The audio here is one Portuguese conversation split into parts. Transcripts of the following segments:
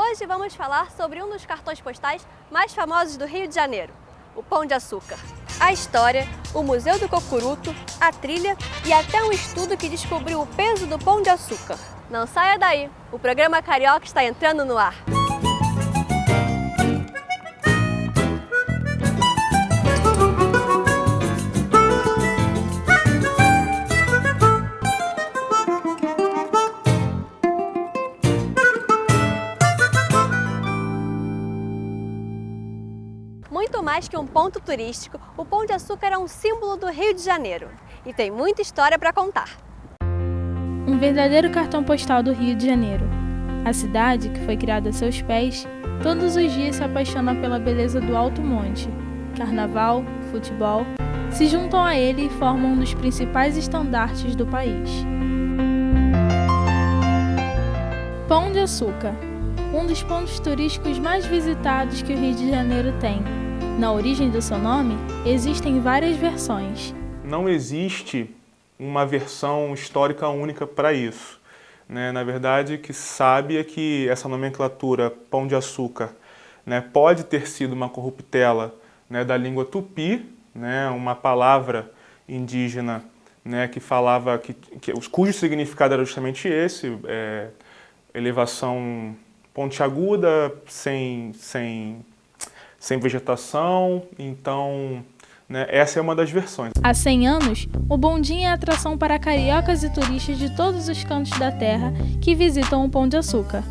Hoje vamos falar sobre um dos cartões postais mais famosos do Rio de Janeiro, o Pão de Açúcar. A história, o Museu do Cocuruto, a trilha e até um estudo que descobriu o peso do Pão de Açúcar. Não saia daí, o programa Carioca está entrando no ar. Muito mais que um ponto turístico, o Pão de Açúcar é um símbolo do Rio de Janeiro e tem muita história para contar. Um verdadeiro cartão postal do Rio de Janeiro. A cidade, que foi criada a seus pés, todos os dias se apaixona pela beleza do Alto Monte. Carnaval, futebol, se juntam a ele e formam um dos principais estandartes do país. Pão de Açúcar, um dos pontos turísticos mais visitados que o Rio de Janeiro tem. Na origem do seu nome, existem várias versões. Não existe uma versão histórica única para isso, né? Na verdade, o que se sabe é que essa nomenclatura Pão de Açúcar, né, pode ter sido uma corruptela, né, da língua tupi, né, uma palavra indígena, né, que falava cujo significado era justamente esse, elevação pontiaguda, sem vegetação, então, né, essa é uma das versões. Há 100 anos, o bondinho é atração para cariocas e turistas de todos os cantos da terra que visitam o Pão de Açúcar.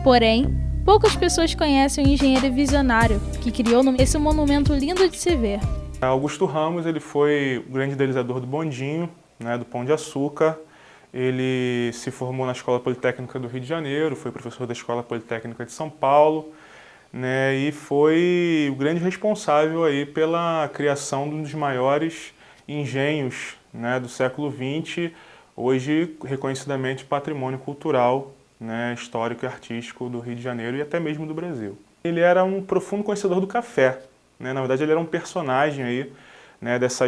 Porém, poucas pessoas conhecem o engenheiro visionário que criou esse monumento lindo de se ver. Augusto Ramos, ele foi o grande idealizador do bondinho, né, do Pão de Açúcar. Ele se formou na Escola Politécnica do Rio de Janeiro, foi professor da Escola Politécnica de São Paulo, né, e foi o grande responsável aí pela criação de um dos maiores engenhos, né, do século XX, hoje reconhecidamente patrimônio cultural, né, histórico e artístico do Rio de Janeiro e até mesmo do Brasil. Ele era um profundo conhecedor do café, né, na verdade ele era um personagem aí, né, dessa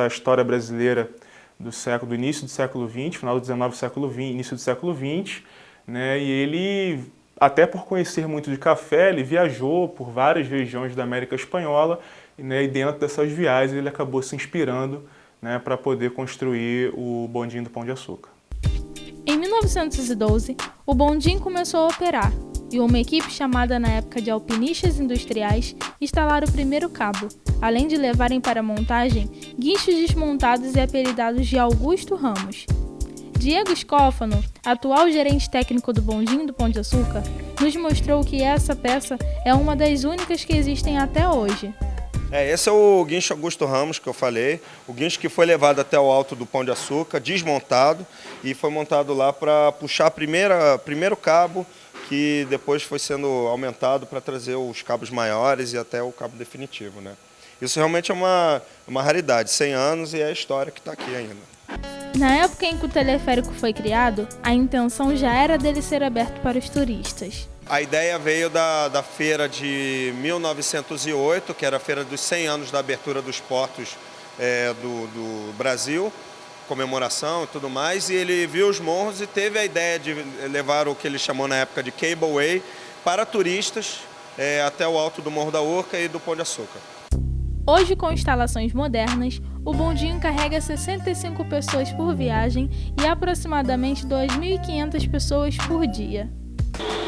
história brasileira do início do século XX, final do XIX, século XX, início do século XX, né, e ele, até por conhecer muito de café, ele viajou por várias regiões da América Espanhola, né, e dentro dessas viagens ele acabou se inspirando, né, para poder construir o bondinho do Pão de Açúcar. Em 1912, o bondinho começou a operar e uma equipe chamada na época de alpinistas industriais instalaram o primeiro cabo, além de levarem para a montagem guinchos desmontados e apelidados de Augusto Ramos. Diego Scófano, atual gerente técnico do bondinho do Pão de Açúcar, nos mostrou que essa peça é uma das únicas que existem até hoje. Esse é o guincho Augusto Ramos que eu falei, o guincho que foi levado até o alto do Pão de Açúcar, desmontado, e foi montado lá para puxar primeiro cabo, que depois foi sendo aumentado para trazer os cabos maiores e até o cabo definitivo, né? Isso realmente é uma raridade, 100 anos e é a história que está aqui ainda. Na época em que o teleférico foi criado, a intenção já era dele ser aberto para os turistas. A ideia veio da feira de 1908, que era a feira dos 100 anos da abertura dos portos do Brasil, comemoração e tudo mais, e ele viu os morros e teve a ideia de levar o que ele chamou na época de Cableway para turistas até o alto do Morro da Urca e do Pão de Açúcar. Hoje, com instalações modernas, o bondinho carrega 65 pessoas por viagem e aproximadamente 2.500 pessoas por dia.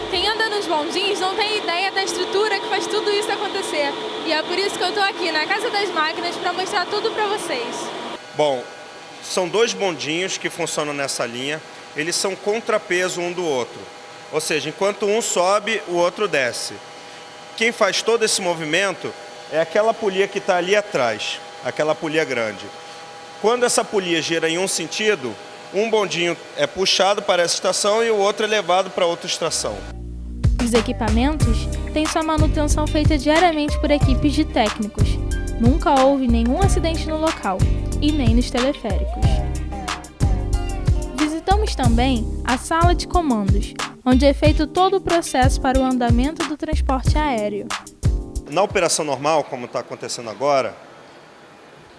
Quem anda nos bondinhos não tem ideia da estrutura que faz tudo isso acontecer. E é por isso que eu estou aqui na Casa das Máquinas para mostrar tudo para vocês. Bom, são dois bondinhos que funcionam nessa linha. Eles são contrapeso um do outro. Ou seja, enquanto um sobe, o outro desce. Quem faz todo esse movimento é aquela polia que está ali atrás, aquela polia grande. Quando essa polia gira em um sentido, um bondinho é puxado para essa estação e o outro é levado para outra estação. Os equipamentos têm sua manutenção feita diariamente por equipes de técnicos. Nunca houve nenhum acidente no local, e nem nos teleféricos. Visitamos também a sala de comandos, onde é feito todo o processo para o andamento do transporte aéreo. Na operação normal, como está acontecendo agora,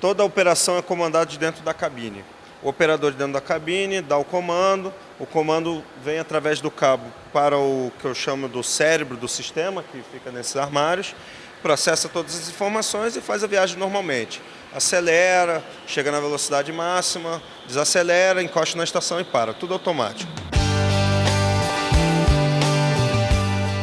toda a operação é comandada de dentro da cabine. O operador de dentro da cabine dá o comando, O comando vem através do cabo para o que eu chamo do cérebro do sistema, que fica nesses armários, processa todas as informações e faz a viagem normalmente. Acelera, chega na velocidade máxima, desacelera, encosta na estação e para. Tudo automático.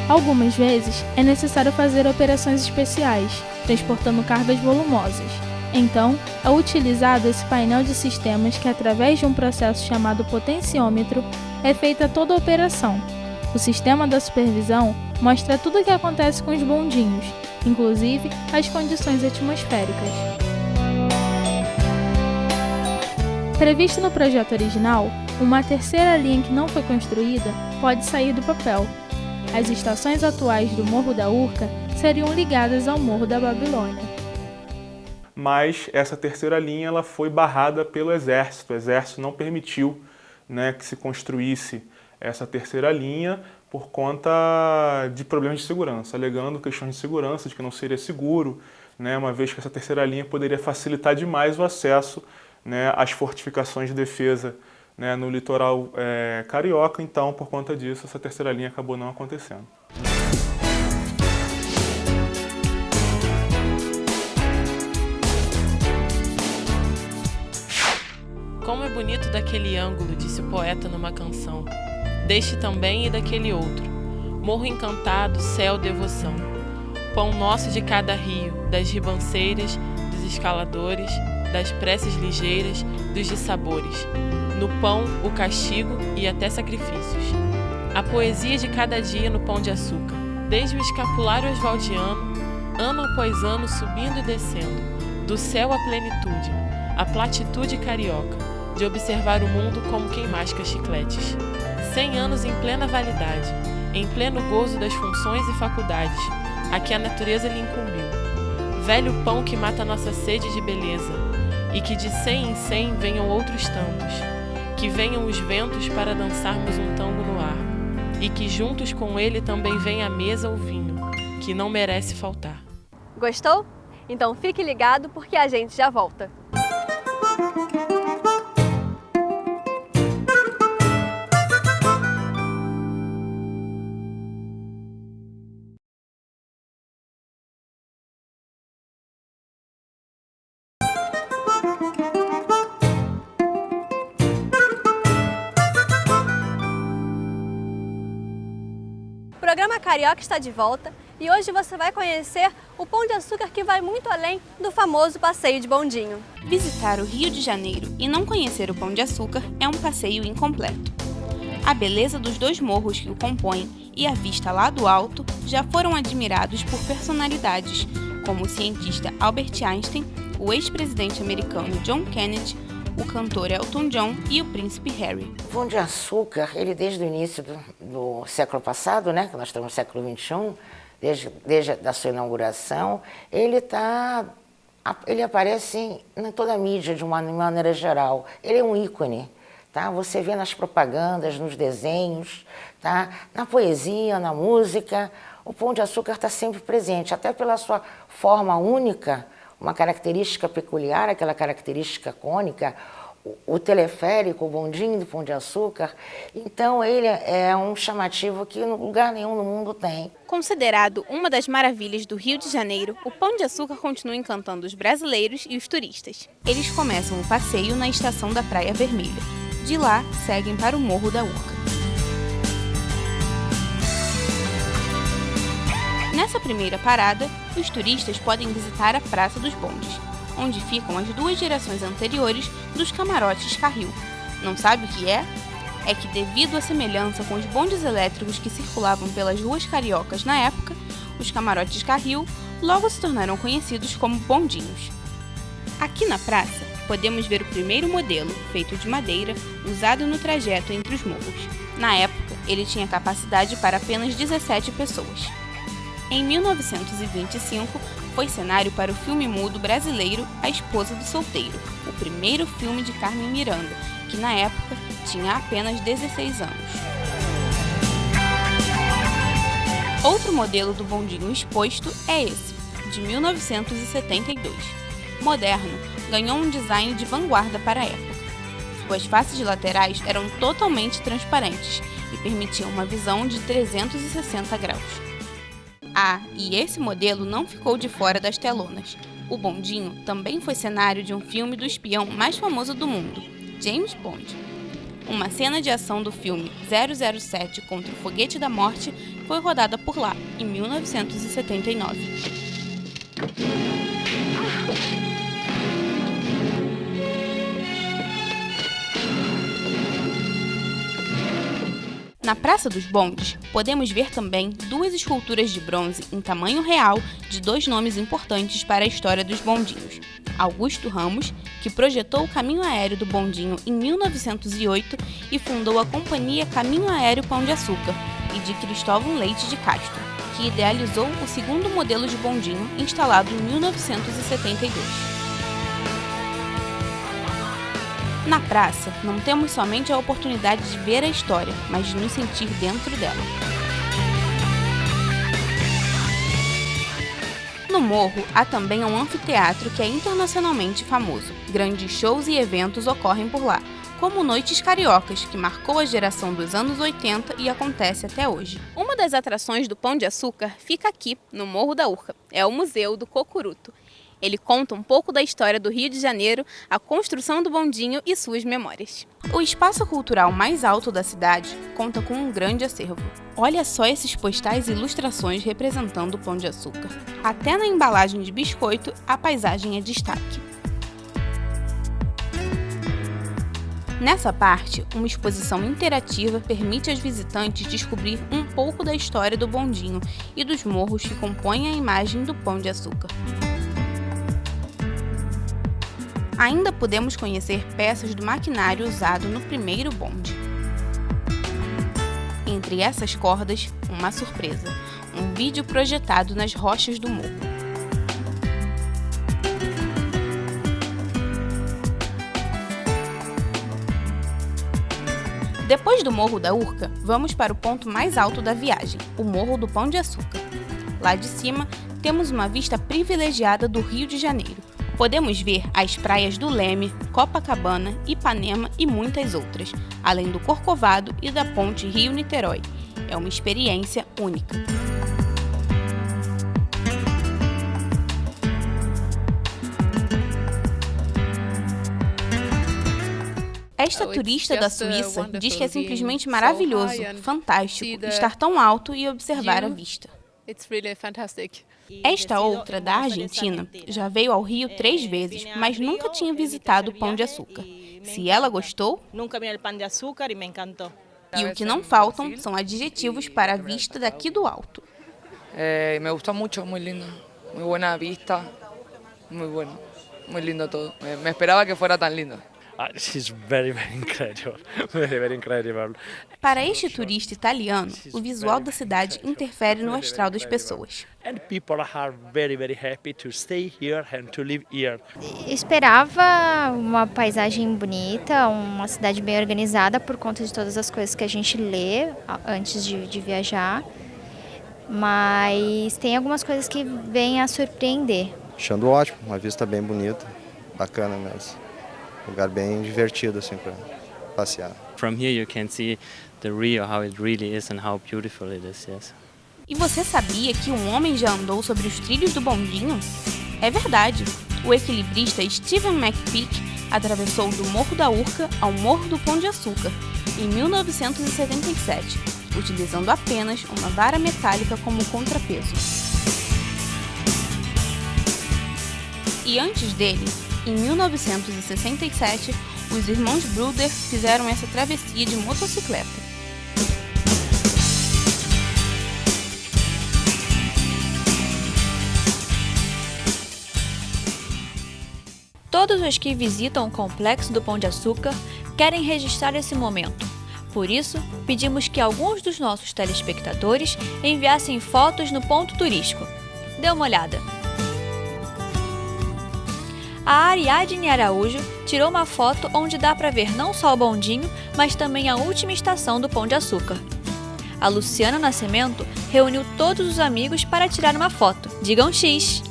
Algumas vezes é necessário fazer operações especiais, transportando cargas volumosas. Então, é utilizado esse painel de sistemas que, através de um processo chamado potenciômetro, é feita toda a operação. O sistema da supervisão mostra tudo o que acontece com os bondinhos, inclusive as condições atmosféricas. Previsto no projeto original, uma terceira linha que não foi construída pode sair do papel. As estações atuais do Morro da Urca seriam ligadas ao Morro da Babilônia. Mas essa terceira linha ela foi barrada pelo Exército. O Exército não permitiu, né, que se construísse essa terceira linha por conta de problemas de segurança, alegando questões de segurança, de que não seria seguro, né, uma vez que essa terceira linha poderia facilitar demais o acesso, né, às fortificações de defesa, né, no litoral carioca. Então, por conta disso, essa terceira linha acabou não acontecendo. Como é bonito daquele ângulo, disse o poeta numa canção. Deste também e daquele outro. Morro encantado, céu, devoção. Pão nosso de cada rio, das ribanceiras, dos escaladores, das preces ligeiras, dos dissabores. No pão, o castigo e até sacrifícios. A poesia de cada dia no Pão de Açúcar. Desde o escapulário oswaldiano, ano após ano subindo e descendo, do céu à plenitude, a platitude carioca, de observar o mundo como quem masca chicletes. 100 anos em plena validade, em pleno gozo das funções e faculdades, a que a natureza lhe incumbiu. Velho pão que mata nossa sede de beleza, e que de 100 em 100 venham outros tantos, que venham os ventos para dançarmos um tango no ar, e que juntos com ele também venha à mesa o vinho, que não merece faltar. Gostou? Então fique ligado porque a gente já volta. O programa Carioca está de volta e hoje você vai conhecer o Pão de Açúcar que vai muito além do famoso passeio de bondinho. Visitar o Rio de Janeiro e não conhecer o Pão de Açúcar é um passeio incompleto. A beleza dos dois morros que o compõem e a vista lá do alto já foram admirados por personalidades como o cientista Albert Einstein, o ex-presidente americano John Kennedy, o cantor Elton John e o príncipe Harry. O Pão de Açúcar, ele desde o início do século passado, né, que nós estamos no século XXI, desde a sua inauguração, ele aparece em toda a mídia de uma maneira geral. Ele é um ícone, tá? Você vê nas propagandas, nos desenhos, tá? Na poesia, na música. O Pão de Açúcar está sempre presente, até pela sua forma única, uma característica peculiar, aquela característica cônica, o teleférico, o bondinho do Pão de Açúcar. Então ele é um chamativo que lugar nenhum no mundo tem. Considerado uma das maravilhas do Rio de Janeiro, o Pão de Açúcar continua encantando os brasileiros e os turistas. Eles começam o passeio na estação da Praia Vermelha. De lá, seguem para o Morro da Urca. Nessa primeira parada, os turistas podem visitar a Praça dos Bondes, onde ficam as duas gerações anteriores dos camarotes carril. Não sabe o que é? É que devido à semelhança com os bondes elétricos que circulavam pelas ruas cariocas na época, os camarotes carril logo se tornaram conhecidos como bondinhos. Aqui na praça, podemos ver o primeiro modelo, feito de madeira, usado no trajeto entre os morros. Na época, ele tinha capacidade para apenas 17 pessoas. Em 1925, foi cenário para o filme mudo brasileiro A Esposa do Solteiro, o primeiro filme de Carmen Miranda, que na época tinha apenas 16 anos. Outro modelo do bondinho exposto é esse, de 1972. Moderno, ganhou um design de vanguarda para a época. Suas faces laterais eram totalmente transparentes e permitiam uma visão de 360 graus. E esse modelo não ficou de fora das telonas. O bondinho também foi cenário de um filme do espião mais famoso do mundo, James Bond. Uma cena de ação do filme 007 contra o Foguete da Morte foi rodada por lá, em 1979. Na Praça dos Bondes, podemos ver também 2 esculturas de bronze em tamanho real de 2 nomes importantes para a história dos bondinhos. Augusto Ramos, que projetou o caminho aéreo do bondinho em 1908 e fundou a companhia Caminho Aéreo Pão de Açúcar, e de Cristóvão Leite de Castro, que idealizou o segundo modelo de bondinho instalado em 1972. Na praça, não temos somente a oportunidade de ver a história, mas de nos sentir dentro dela. No morro, há também um anfiteatro que é internacionalmente famoso. Grandes shows e eventos ocorrem por lá, como Noites Cariocas, que marcou a geração dos anos 80 e acontece até hoje. Uma das atrações do Pão de Açúcar fica aqui, no Morro da Urca. É o Museu do Cocuruto. Ele conta um pouco da história do Rio de Janeiro, a construção do bondinho e suas memórias. O espaço cultural mais alto da cidade conta com um grande acervo. Olha só esses postais e ilustrações representando o Pão de Açúcar. Até na embalagem de biscoito, a paisagem é destaque. Nessa parte, uma exposição interativa permite aos visitantes descobrir um pouco da história do bondinho e dos morros que compõem a imagem do Pão de Açúcar. Ainda podemos conhecer peças do maquinário usado no primeiro bonde. Entre essas cordas, uma surpresa: um vídeo projetado nas rochas do morro. Depois do Morro da Urca, vamos para o ponto mais alto da viagem, o Morro do Pão de Açúcar. Lá de cima, temos uma vista privilegiada do Rio de Janeiro. Podemos ver as praias do Leme, Copacabana, Ipanema e muitas outras, além do Corcovado e da ponte Rio-Niterói. É uma experiência única. Esta turista da Suíça diz que é simplesmente maravilhoso, fantástico, estar tão alto e observar a vista. Esta outra, da Argentina, já veio ao Rio 3 vezes, mas nunca tinha visitado o Pão de Açúcar. Se ela gostou, e o que não faltam são adjetivos para a vista daqui do alto. Me gusta mucho, muy lindo, muy buena vista, muy bueno, muy lindo todo. Me esperaba que fuera tan lindo. She's very incredible, very incredible. Para este turista italiano, o visual da cidade interfere no astral das pessoas. And people are very happy to stay here and to live here. Esperava uma paisagem bonita, uma cidade bem organizada por conta de todas as coisas que a gente lê antes de viajar, mas tem algumas coisas que vêm a surpreender. Achando ótimo, uma vista bem bonita, bacana mesmo. Lugar bem divertido assim para passear. From here you can see the Rio, how it really is and how beautiful it is, yes. E você sabia que um homem já andou sobre os trilhos do bondinho? É verdade. O equilibrista Steven McPeak atravessou do Morro da Urca ao Morro do Pão de Açúcar em 1977, utilizando apenas uma vara metálica como contrapeso. E antes dele, em 1967, os irmãos Bruder fizeram essa travessia de motocicleta. Todos os que visitam o Complexo do Pão de Açúcar querem registrar esse momento. Por isso, pedimos que alguns dos nossos telespectadores enviassem fotos no ponto turístico. Dê uma olhada. A Ariadne Araújo tirou uma foto onde dá para ver não só o bondinho, mas também a última estação do Pão de Açúcar. A Luciana Nascimento reuniu todos os amigos para tirar uma foto. Digam X!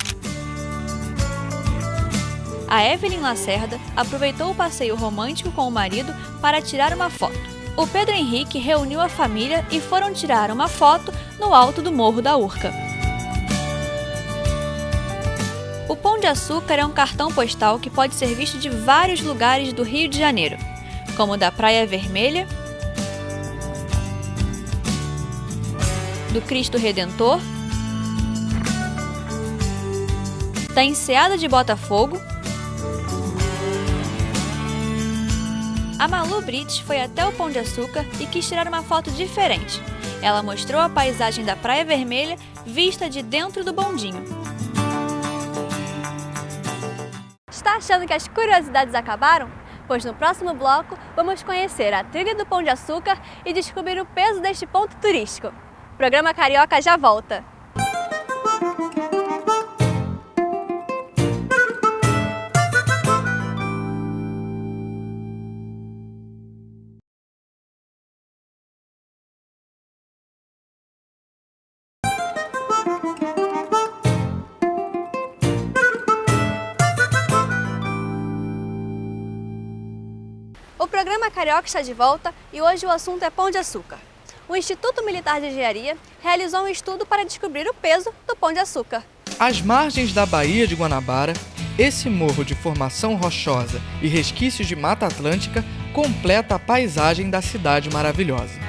A Evelyn Lacerda aproveitou o passeio romântico com o marido para tirar uma foto. O Pedro Henrique reuniu a família e foram tirar uma foto no alto do Morro da Urca. O Pão de Açúcar é um cartão postal que pode ser visto de vários lugares do Rio de Janeiro, como da Praia Vermelha, do Cristo Redentor, da Enseada de Botafogo. A Malu Brits foi até o Pão de Açúcar e quis tirar uma foto diferente. Ela mostrou a paisagem da Praia Vermelha vista de dentro do bondinho. Está achando que as curiosidades acabaram? Pois no próximo bloco vamos conhecer a trilha do Pão de Açúcar e descobrir o peso deste ponto turístico. O programa Carioca já volta! O programa Carioca está de volta e hoje o assunto é Pão de Açúcar. O Instituto Militar de Engenharia realizou um estudo para descobrir o peso do Pão de Açúcar. Às margens da Baía de Guanabara, esse morro de formação rochosa e resquícios de Mata Atlântica completa a paisagem da cidade maravilhosa.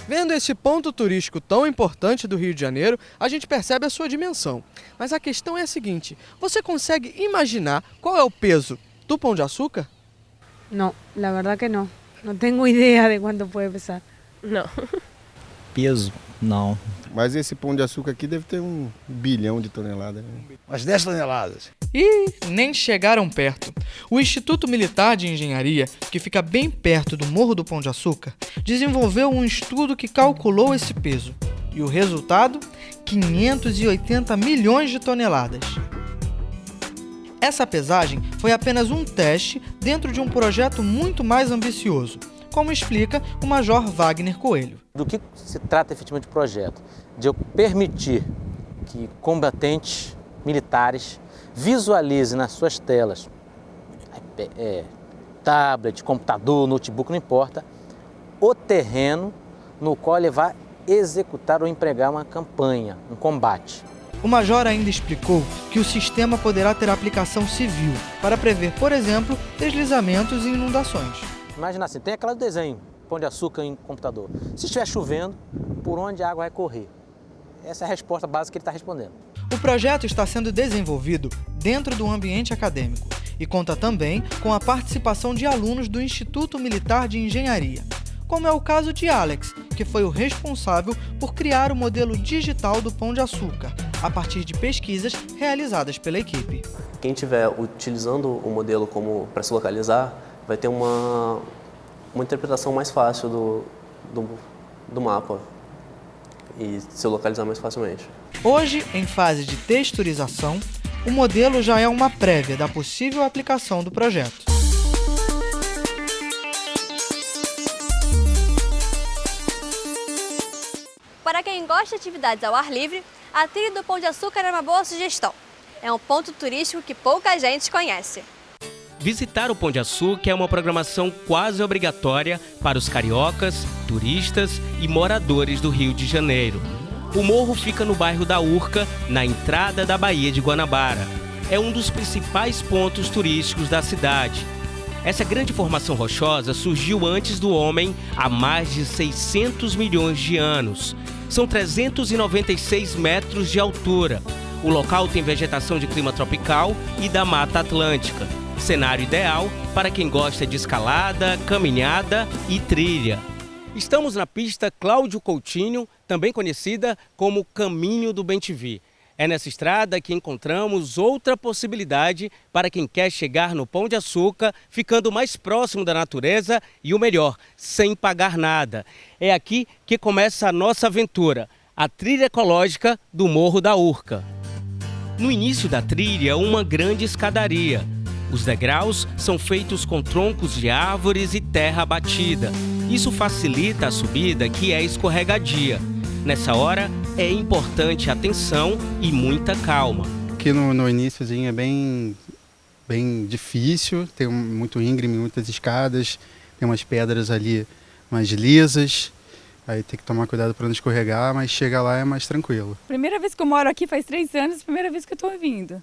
Vendo esse ponto turístico tão importante do Rio de Janeiro, a gente percebe a sua dimensão. Mas a questão é a seguinte, você consegue imaginar qual é o peso do Pão de Açúcar? Não, la verdad que não. Não tenho ideia de quanto pode pesar. Não. Peso? Não. Mas esse Pão de Açúcar aqui deve ter 1 bilhão de toneladas. Né? Umas 10 toneladas. E nem chegaram perto. O Instituto Militar de Engenharia, que fica bem perto do Morro do Pão de Açúcar, desenvolveu um estudo que calculou esse peso. E o resultado? 580 milhões de toneladas. Essa pesagem foi apenas um teste dentro de um projeto muito mais ambicioso, como explica o Major Wagner Coelho. Do que se trata efetivamente o projeto? De eu permitir que combatentes militares visualizem nas suas telas, tablet, computador, notebook, não importa, o terreno no qual ele vai executar ou empregar uma campanha, um combate. O Major ainda explicou que o sistema poderá ter aplicação civil para prever, por exemplo, deslizamentos e inundações. Imagina assim, tem aquele desenho, Pão de Açúcar em computador. Se estiver chovendo, por onde a água vai correr? Essa é a resposta básica que ele está respondendo. O projeto está sendo desenvolvido dentro do ambiente acadêmico e conta também com a participação de alunos do Instituto Militar de Engenharia, como é o caso de Alex, que foi o responsável por criar o modelo digital do Pão de Açúcar, a partir de pesquisas realizadas pela equipe. Quem estiver utilizando o modelo como para se localizar, vai ter uma interpretação mais fácil do mapa e se localizar mais facilmente. Hoje, em fase de texturização, o modelo já é uma prévia da possível aplicação do projeto. Para quem gosta de atividades ao ar livre, a trilha do Pão de Açúcar é uma boa sugestão. É um ponto turístico que pouca gente conhece. Visitar o Pão de Açúcar é uma programação quase obrigatória para os cariocas, turistas e moradores do Rio de Janeiro. O morro fica no bairro da Urca, na entrada da Baía de Guanabara. É um dos principais pontos turísticos da cidade. Essa grande formação rochosa surgiu antes do homem há mais de 600 milhões de anos. São 396 metros de altura. O local tem vegetação de clima tropical e da Mata Atlântica. Cenário ideal para quem gosta de escalada, caminhada e trilha. Estamos na pista Cláudio Coutinho, também conhecida como Caminho do Bem-te-Vi. É nessa estrada que encontramos outra possibilidade para quem quer chegar no Pão de Açúcar, ficando mais próximo da natureza e o melhor, sem pagar nada. É aqui que começa a nossa aventura, a trilha ecológica do Morro da Urca. No início da trilha, uma grande escadaria. Os degraus são feitos com troncos de árvores e terra batida. Isso facilita a subida, que é escorregadia. Nessa hora, é importante atenção e muita calma. Aqui no iníciozinho é bem difícil, tem muito íngreme, muitas escadas, tem umas pedras ali mais lisas, aí tem que tomar cuidado para não escorregar, mas chegar lá é mais tranquilo. Primeira vez que eu moro aqui faz 3 anos, primeira vez que eu estou vindo.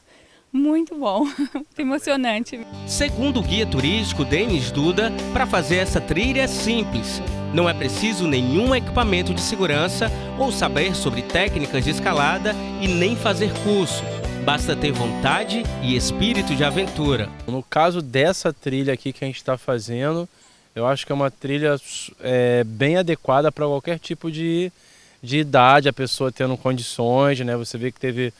Muito bom, muito emocionante. Segundo o guia turístico Denis Duda, para fazer essa trilha é simples. Não é preciso nenhum equipamento de segurança ou saber sobre técnicas de escalada e nem fazer curso. Basta ter vontade e espírito de aventura. No caso dessa trilha aqui que a gente está fazendo, eu acho que é uma trilha bem adequada para qualquer tipo de idade, a pessoa tendo condições, né? Você vê que tem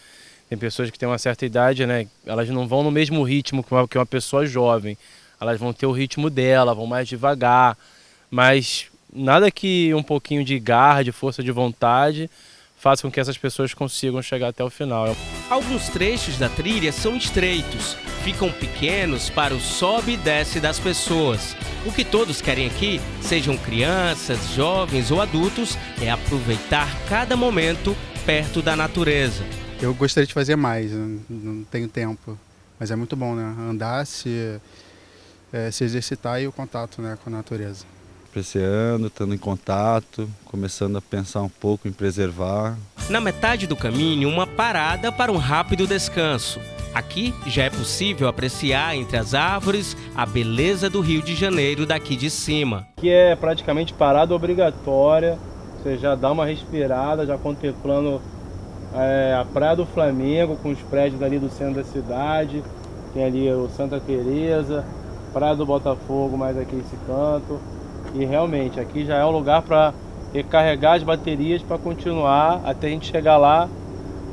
pessoas que têm uma certa idade, né? Elas não vão no mesmo ritmo que uma pessoa jovem. Elas vão ter o ritmo dela, vão mais devagar, mas nada que um pouquinho de garra, de força de vontade faça com que essas pessoas consigam chegar até o final. Alguns trechos da trilha são estreitos, ficam pequenos para o sobe e desce das pessoas. O que todos querem aqui, sejam crianças, jovens ou adultos, é aproveitar cada momento perto da natureza. Eu gostaria de fazer mais, não tenho tempo, mas é muito bom, né? Andar, se exercitar e o contato, né, com a natureza. Apreciando, estando em contato, começando a pensar um pouco em preservar. Na metade do caminho, uma parada para um rápido descanso. Aqui já é possível apreciar entre as árvores a beleza do Rio de Janeiro daqui de cima. Aqui é praticamente parada obrigatória, você já dá uma respirada, já contemplando a Praia do Flamengo, com os prédios ali do centro da cidade. Tem ali o Santa Teresa, Praia do Botafogo, mais aqui esse canto. E realmente aqui já é um lugar para recarregar as baterias para continuar até a gente chegar lá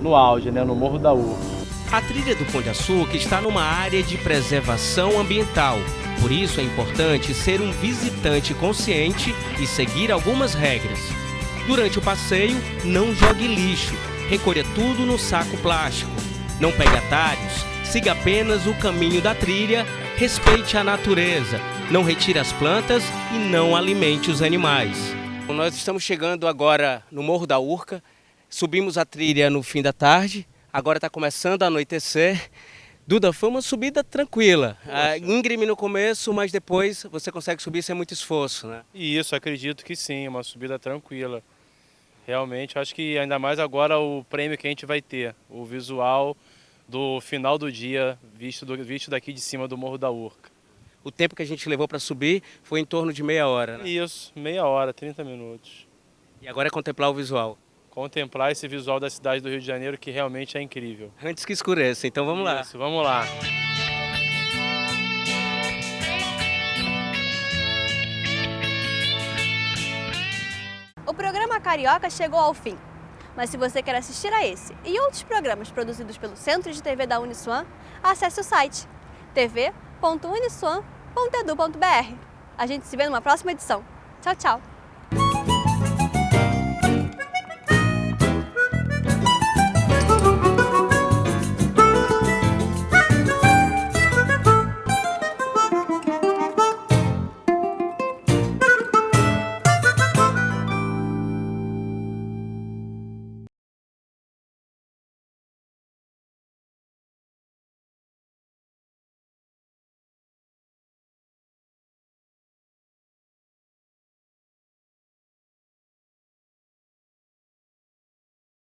no auge, né, no Morro da Urca. A trilha do Pão de Açúcar está numa área de preservação ambiental. Por isso é importante ser um visitante consciente e seguir algumas regras. Durante o passeio, não jogue lixo, recolha tudo no saco plástico. Não pegue atalhos, siga apenas o caminho da trilha, respeite a natureza. Não retire as plantas e não alimente os animais. Nós estamos chegando agora no Morro da Urca, subimos a trilha no fim da tarde, agora está começando a anoitecer. Duda, foi uma subida tranquila, íngreme no começo, mas depois você consegue subir sem muito esforço, né? Isso, acredito que sim, uma subida tranquila. Realmente, acho que ainda mais agora o prêmio que a gente vai ter, o visual do final do dia, visto daqui de cima do Morro da Urca. O tempo que a gente levou para subir foi em torno de meia hora, né? Isso, meia hora, 30 minutos. E agora é contemplar o visual. Contemplar esse visual da cidade do Rio de Janeiro, que realmente é incrível. Antes que escureça, então vamos lá. Isso, vamos lá. O programa Carioca chegou ao fim. Mas se você quer assistir a esse e outros programas produzidos pelo Centro de TV da Uniswan, acesse o site tv.uniswan.edu.br. A gente se vê numa próxima edição. Tchau, tchau!